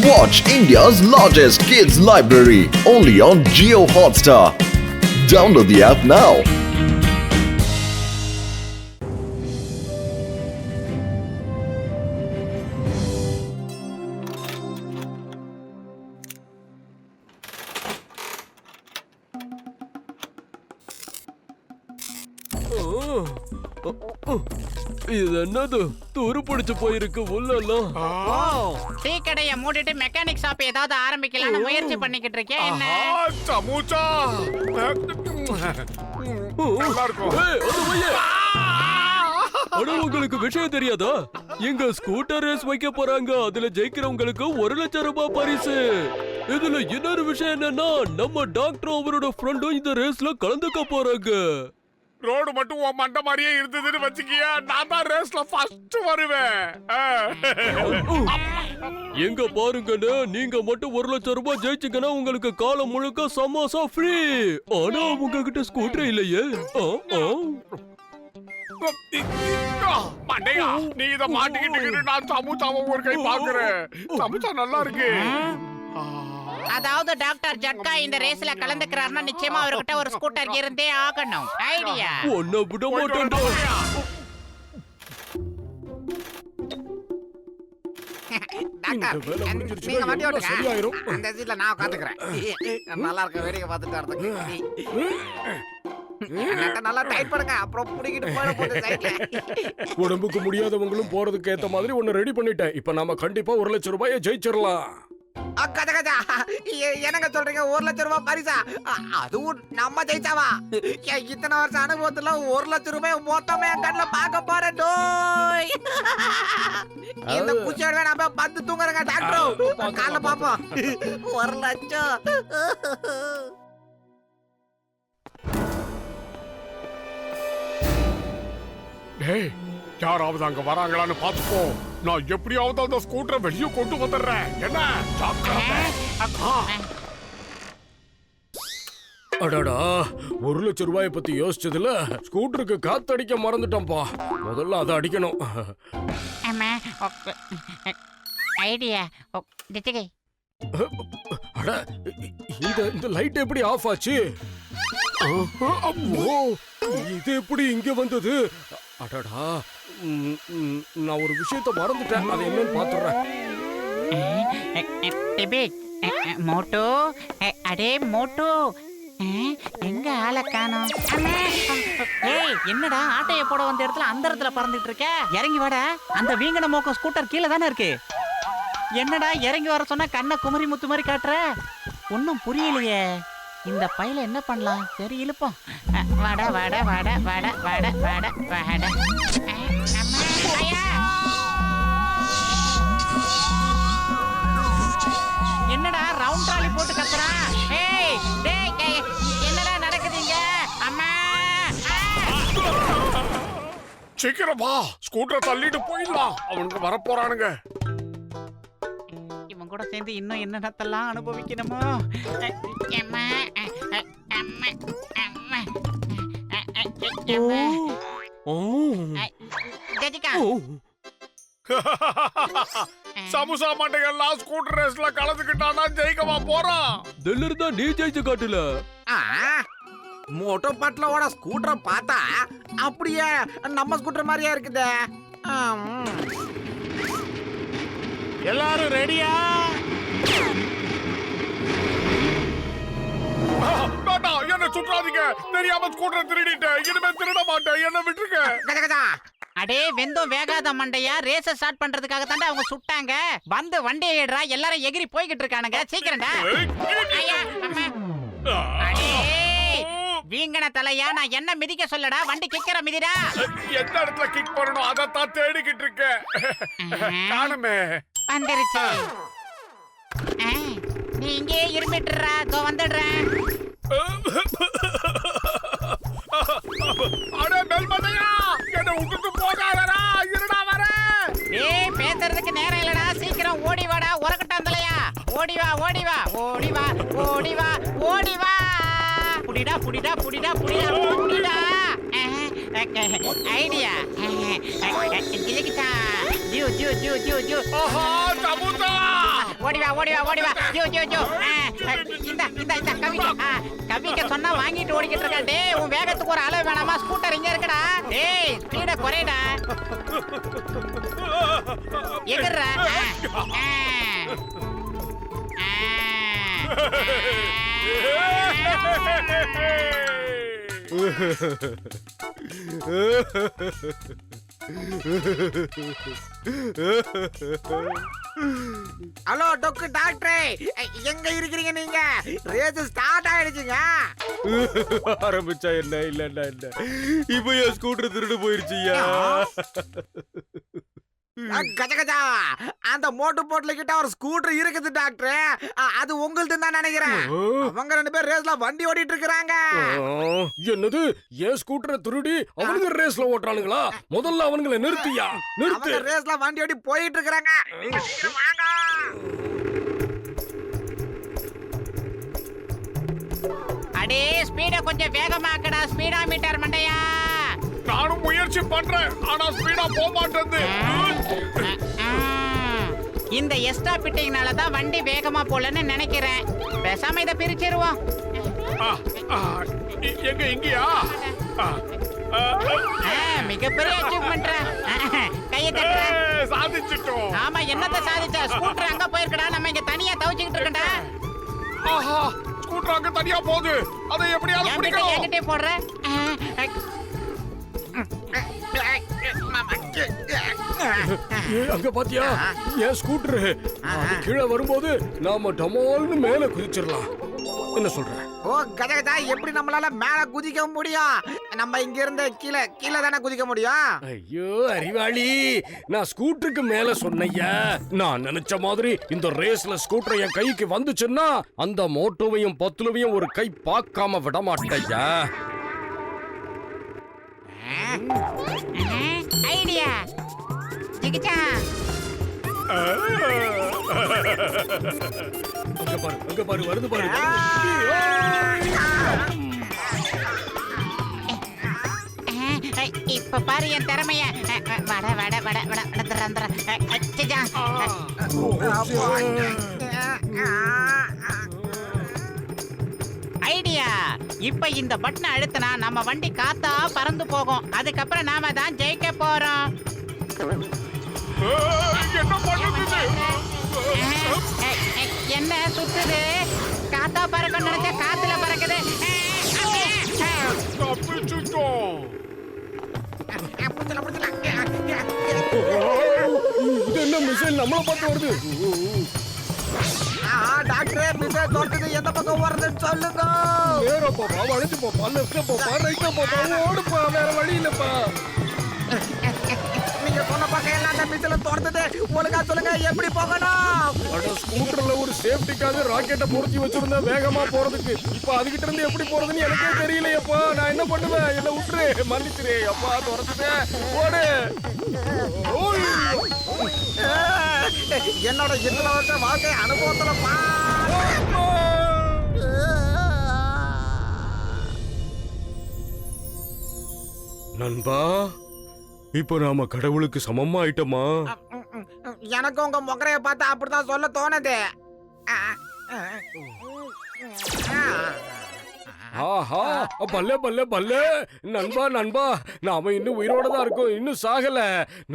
Watch India's largest kids library only on Jio Hotstar. Download the app now. இது என்னது துரு பிடிச்சு போயிருக்கு உள்ளலாம். டீ கடையை மூடிட்டு மெக்கானிக் ஷாப் ஏதாவது ஆரம்பிக்கலாம்னு முயற்சி பண்ணிக்கிட்டு இருக்கேன். என்ன சமூச்சா நல்லா இருக்கும். அட உங்களுக்கு விஷயம் தெரியாதா? எங்க ஸ்கூட்டர் ரேஸ் வைக்க போறாங்க. அதுல ஜெயிக்கிறவங்களுக்கு 1,00,000 ரூபாய் பரிசு. இதுல இன்னொரு விஷயம் என்னன்னா, நம்ம டாக்டர் அவரோட ஃப்ரெண்டும் இந்த ரேஸ்ல கலந்துக்க போறாங்க. ரோடு மட்டும் உன் மண்ட மாதிரியே இருந்ததுன்னு வச்சுக்கியா, நான் தான் ரேஸ்ல ஃபர்ஸ்ட் வருவேன். எங்க பாருங்கன்னு, நீங்க மட்டும் 1,00,000 ரூபாய் ஜெயிச்சீங்கன்னா உங்களுக்கு காலம் முழுக்க சமோசா ஃப்ரீ. ஆனா உங்ககிட்ட ஸ்கூட்டர் இல்லையே. மண்டையா, நீ இத மாட்டிக்கிட்டு நான் சமூச்சாவை ஒரு கை பாக்குறேன். சமூச்சா நல்லா இருக்கு. அதாவது டாக்டர் ஜட்கா இந்த ரேஸ்ல கலந்துக்கிறாருன்னா நிச்சயமா அவர்கிட்ட ஒரு ஸ்கூட்டர் இருந்தே ஆகணும். ஐடியா ஒன்ன விட மாட்டேன்டா. டாக்டர், நீங்க வண்டி ஓட்டுங்க. அந்த சீட்ல நான் உட்காந்துக்கிறேன். நல்லா இருக்க வேடிக்கை பார்த்துட்டு வரதுக்கு. நல்லா டைட் பண்ணுங்க, அப்புறம் புடிக்கிட்டு போயிட போகுது சைட்ல. உடம்புக்கு முடியாதவங்களும் போறதுக்கு ஏத்த மாதிரி ஒன்னு ரெடி பண்ணிட்டேன். இப்ப நாம கண்டிப்பா 1,00,000 ரூபாயை ஜெயிச்சிடலாம். என்னங்க சொல்றீங்க? 1,00,000 ரூபாய் பரிசா? அதுவும் நம்ம ஜெயிச்சாவா? இத்தனை வருஷம் அனுபவத்துல 1,00,000 ரூபாய் மொத்தமே என் கண்ணுல பார்க்க போறேன். இந்த குச்சியோட வேணாம பத்து தூங்குறங்க டாக்டர். காலைல பாப்போம். 1,00,000. டேய், யாராவது அங்க வராங்களான்னு பாத்துப்போ. நான் எப்படியாவது அந்த ஸ்கூட்டரை வெளியே கொண்டு வந்துடுறேன். என்ன அடடா, 1,00,000 ரூபாயை பத்தி யோசிச்சதுல ஸ்கூட்டருக்கு காத்தடிக்க மறந்துட்டோம்பா. முதல்ல அதை அடிக்கணும். ஐடியா அட, இந்த லைட் எப்படி ஆஃப் ஆச்சு? இது எப்படி இங்க வந்தது? அடடா, நான் ஒரு விஷயத்தை மறந்துட்டேன். அது என்னன்னு பாத்துறேன். மோட்டோ, அடே மோட்டோ, எங்க ஆளை காணோம்? ஏய், என்னடா ஆட்டைய போட வந்த இடத்துல அந்த இடத்துல பறந்துட்டு இருக்க? இறங்கி வாடா. அந்த வீங்கன மோக்கம் ஸ்கூட்டர் கீழே தானே இருக்கு. என்னடா இறங்கி வர சொன்னா கண்ணை குமரி முத்து மாதிரி காட்டுற? ஒன்னும் புரியலையே. இந்த பையில என்ன பண்ணலாம்? சரி இழுப்போம். வாடா வாடா வாடா வாடா வாடா வாடா வாடா. என்னடா ரவுண்ட் ட்ராலி போட்டு கத்துறா? ஏய் டேய், என்னடா நடக்குதுங்க? அம்மா, சீக்கிரம் வா, ஸ்கூட்டரை தள்ளிட்டு போயிடலாம். அவனுக்கு வரப்போறானுங்க. இவன் கூட சேர்ந்து இன்னும் என்னென்னத்தெல்லாம் அனுபவிக்கணுமோ. அம்மா அம்மா அம்மா ஜெஜிகா, சமுசா மண்டைகள்லாம் ஸ்கூட்டர் ரேஸ்ல கலந்துக்கிட்டானா ஜெயிக்கவா போறான். தில்லர் தான் நீ ஜெயிச்சு காட்டுல. மோட்டோ பாட்டிலோட ஸ்கூட்டரை பார்த்தா அப்படியே நம்ம ஸ்கூட்டர் மாதிரியா இருக்குதே. எல்லாரும் ரெடியா? என்ன சுற்றாதீங்க. தெரியாம ஸ்கூட்டர் திருடிட்டேன். இனிமே திருட மாட்டேன். என்ன விட்டுருக்க. அடே வெந்தம் வேகாத மண்டையா, ரேஸ ஸ்டார்ட் பண்றதுக்காக தாண்டா அவங்க சுட்டாங்க. வந்து வண்டியை ஏடுறா. எல்லாரும் எகிரி போய்கிட்டு இருக்கானுங்க. சீக்கிரம்டா. அடே வீங்கன தலையா, நான் என்ன மிதிக்க சொல்லடா? வண்டி கிக்கற மிதிடா. எந்த இடத்துல கிக் பண்ணணும் அதத்தான் தேடிக்கிட்டு இருக்கேன். காணுமே. வந்துருச்சு. நீ இங்கே இருமிட்டுறா. தோ வந்துடுறேன். அடே மெல்மதையா, என்ன விட்டுட்டு போகாதடா. இருடா வரேன். ஏய், பேசுறதுக்கு நேரம் இல்லடா. சீக்கிரம் ஓடி வாடா. உரக்கட்டாந்தலையா, ஓடி வா ஓடி வா ஓடி வா ஓடி வா ஓடி வா. புடிடா புடிடா புடிடா புடிடா புடிடா. ஐடியா ஜிலிகிட்டா. ஜூ ஜூ ஜூ ஜூ ஜூ. ஆஹா, சமுதா ஓடி வா ஓடி வா ஓடி வா ஜோ ஜோ ஜோ இந்த கவிக்க சொன்னா வாங்கிட்டு ஓடிக்கிட்டு இருக்க. டேய் உன் வேகத்துக்கு ஒரு அளவு வேணாமா? ஸ்கூட்டர் இங்க இருக்குடா. டேய் ஸ்பீட குறைடா. எகறா. ஹலோ டொக்கு டாக்டரே, எங்க இருக்கிறீங்க நீங்க? ரேஸ் ஸ்டார்ட் ஆயிடுச்சுங்க. ஆரம்பிச்சா என்ன இல்லன்னா என்ன? இப்போ என் ஸ்கூட்டர் திருடு போயிருச்சுயா. கஜ கஜா, அந்த மோட்டு போட்ல கிட்ட ஒரு ஸ்கூட்டர் இருக்குது டாக்டர். அது உங்களுது தான் நினைக்கிறேன். அவங்க 2 பேர் ரேஸ்ல வண்டி ஓடிட்டு இருக்காங்க. என்னது? என் ஸ்கூட்டரை திருடி அவனுங்க ரேஸ்ல ஓட்டுறானுங்களா? முதல்ல அவனுங்களை நிறுத்தியா, நிறுத்து. அவங்க ரேஸ்ல வண்டி ஓடி போயிட்டு இருக்காங்க. வாங்க. அடே ஸ்பீட கொஞ்சம் வேகமாக்கடா ஸ்பீடா மீட்டர் மண்டையா. நானும் முயற்சி பண்றேன், ஆனா ஸ்பீடா போக மாட்டேங்குது. இந்த எக்ஸ்ட்ரா பிட்டிங்னால தான் வண்டி வேகமா போலன்னு நினைக்கிறேன். பேசாம இத பிரிச்சிருவோம். எங்க இங்கயா? மிகப்பெரிய அச்சீவ்மென்ட். கையை தட்டுற. சாதிச்சிட்டோம். ஆமா, என்னத்த சாதிச்ச? ஸ்கூட்டர் அங்க போயிருக்கடா, நம்ம இங்க தனியா தவிச்சிட்டு இருக்கடா. ஆஹா, ஸ்கூட்டர் அங்க தனியா போகுது. அதை எப்படியாவது பிடிக்கணும். என்கிட்ட போடுற. அங்க பாத்தியா என் ஸ்கூட்டர்? அது கீழே வரும்போது நாம டமால்னு மேல குதிச்சிடலாம். என்ன சொல்ற? ஓ கஜ கஜா, எப்படி நம்மளால மேல குதிக்க முடியும்? நம்ம இங்க இருந்து கீழே கீழே தானே குதிக்க முடியும். ஐயோ அறிவாளி, நான் ஸ்கூட்டருக்கு மேல சொன்னையா. நான் நினைச்ச மாதிரி இந்த ரேஸ்ல ஸ்கூட்டர் என் கைக்கு வந்துச்சுன்னா அந்த மோட்டோவையும் பத்துலவையும் ஒரு கை பார்க்காம விட மாட்டேயா. ஐடியா ஜிகிச்சா. அங்க பாரு வருது பாரு. இப்ப பாரு என் திறமைய. வட வட வட வட வட. ஐடியா, இப்ப இந்த பட்டனை அழுத்தினா நம்ம வண்டி காத்தா பறந்து போகும். அதுக்கப்புறம் நாம தான் ஜெயிக்க போறோம். என்ன சுத்துது? காத்தா பறக்க நினைச்சா காத்துல பறக்குது. இது என்ன மிசைல் நம்மள பார்த்து வருது? டாக்டர் மிசைல் தோட்டது எந்த பக்கம் வருதுன்னு சொல்லுங்க. நேரா போப்பா, வளைஞ்சு போப்பா, லெஃப்ட்ல போப்பா, ரைட்ல போப்பா, ஓடுப்பா, வேற வழி இல்லப்பா. நீங்க சொன்ன பக்கம் எல்லாம் அந்த மிசைல் தோட்டது. ஒழுங்கா சொல்லுங்க, எப்படி போகணும்? அட ஸ்கூட்டர்ல ஒரு சேஃப்டிக்காக ராக்கெட்டை பொருத்தி வச்சிருந்தா வேகமா போறதுக்கு. இப்ப அதுகிட்ட இருந்து எப்படி போறதுன்னு எனக்கே தெரியலையப்பா. நான் என்ன பண்ணுவேன்? என்ன விட்டுரு, மன்னிச்சிரு அப்பா, துரத்துட்டேன். ஓடு. என்னோட இத்தனை வருஷ வாழ்க்கை அனுபவத்துல நண்பா, இப்போ நாம கடவுளுக்கு சமமா ஆயிட்டோமா? எனக்கு உங்க முகரைய பார்த்தா அப்படிதான் சொல்ல தோணுது. ஆஹா, பல்லே பல்லே பல்லே. நண்பா நண்பா, நாம இன்னும் உயிரோட தான் இருக்கோம், இன்னும் சாகல.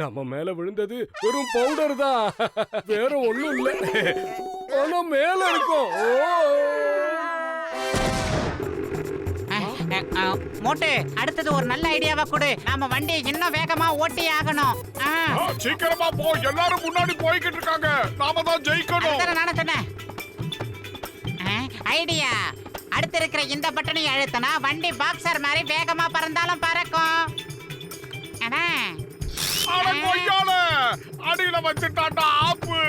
நம்ம மேல விழுந்தது வெறும் பவுடர் தான், வேற ஒண்ணும் இல்ல. ஆனா மேல இருக்கோம். மோட்டு, அடுத்தது ஒரு நல்ல ஐடியாவா கொடு. நாம வண்டி இன்னும் வேகமா ஓட்டி ஆகணும். சீக்கிரமா போ, எல்லாரும் முன்னாடி போய்கிட்டு இருக்காங்க. நாம தான் ஜெயிக்கணும். நானே சொன்னேன் ஐடியா. அடுத்து இருக்கிற இந்த பட்டனை அழுத்தினா வண்டி பாக்ஸர் மாதிரி வேகமா பறந்தாலும் பறக்கும். அடியில வச்சுட்டாண்டா ஆப்பு.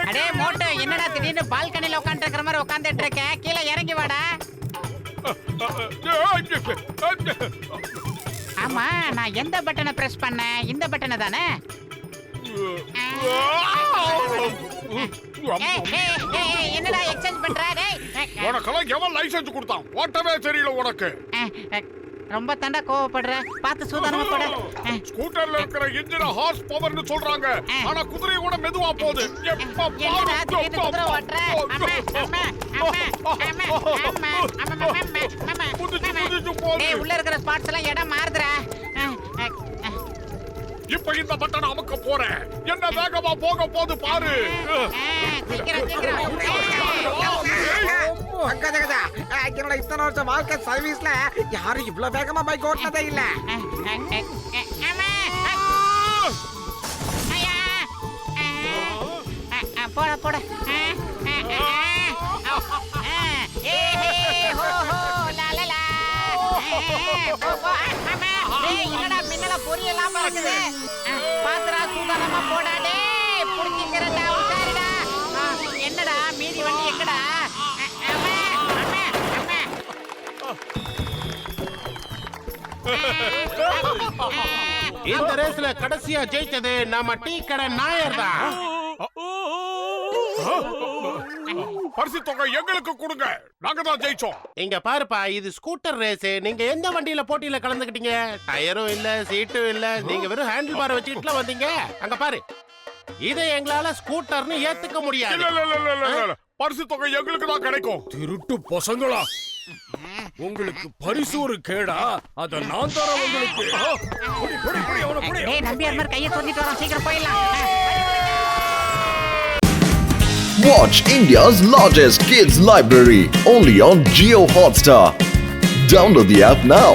அடே மோட்டு, என்னடா திடீர்னு பால்கனில உட்கார்ந்து இருக்கிற மாதிரி உட்கார்ந்துட்டு இருக்க? கீழே இறங்கி வாடா. ஆமா, நான் எந்த பட்டனை பிரஸ் பண்ணேன்? இந்த பட்டனை தானே. என்னடா எக்ஸ்சேஞ்ச் பண்ற? டேய், உனக்கெல்லாம் எவன் லைசென்ஸ் கொடுத்தான்? ஓட்டவே தெரியல உனக்கு. ரொம்ப தண்டா கோவப்படுற. பார்த்து சூதானமா போடு. ஸ்கூட்டர்ல இருக்கிற இன்ஜின் ஹார்ஸ் பவர்னு சொல்றாங்க. ஆனா குதிரை கூட மெதுவா போகுது. எப்ப என்னடா திடீர்னு குதிரை ஓட்டுற? டேய், உள்ள இருக்கிற ஸ்பாட்ஸ் எல்லாம் இடம் மாறுதுடா. இப்ப இந்த பட்டனை அமுக்க போறேன். என்ன வேகமா போக போது பாரு. சீக்கிரம் சீக்கிரம். என்னோட இத்தனை வருஷம் வாழ்க்கை சர்வீஸ்ல யாரும் இவ்வளவு வேகமா பைக் ஓட்டினதே இல்ல. போட போட. என்னடா மின்னல பொரியலாம் இருக்குது. பாத்துடா சூதானமா போடா. டேய் புடிச்சிக்கிறடா, உசாரிடா. என்னடா மீதி வண்டி எங்கடா? இந்த ரேஸ்ல கடைசியா ஜெயிச்சது நம்ம டீ கடை நாயர் தான். பரிசு தொகை எங்களுக்கு கொடுங்க. நாங்க தான் ஜெயிச்சோம். இங்க பாருப்பா, இது ஸ்கூட்டர் ரேஸ். நீங்க எந்த வண்டியில போட்டியில கலந்துக்கிட்டீங்க? டயரும் இல்ல, சீட்டும் இல்ல, நீங்க வெறும் ஹேண்டில் பார் வச்சுக்கிட்டுல வந்தீங்க. அங்க பாரு, இதை எங்களால ஸ்கூட்டர்னு ஏத்துக்க முடியாது. இல்ல. பரிசு தொகை எங்களுக்கு தான் கிடைக்கும். திருட்டு பசங்களா, உங்களுக்கு பரிசு ஒரு கேடா? அத நான் தரேன் உங்களுக்கு. புடி, புடி, புடி, அவனை புடி. டேய் நம்பியார் மாதிரி கையை தொண்டிட்டு வரோம், சீக்கிரம் போயிடலாம். Watch India's largest kids library only on Jio Hotstar. Download the app now.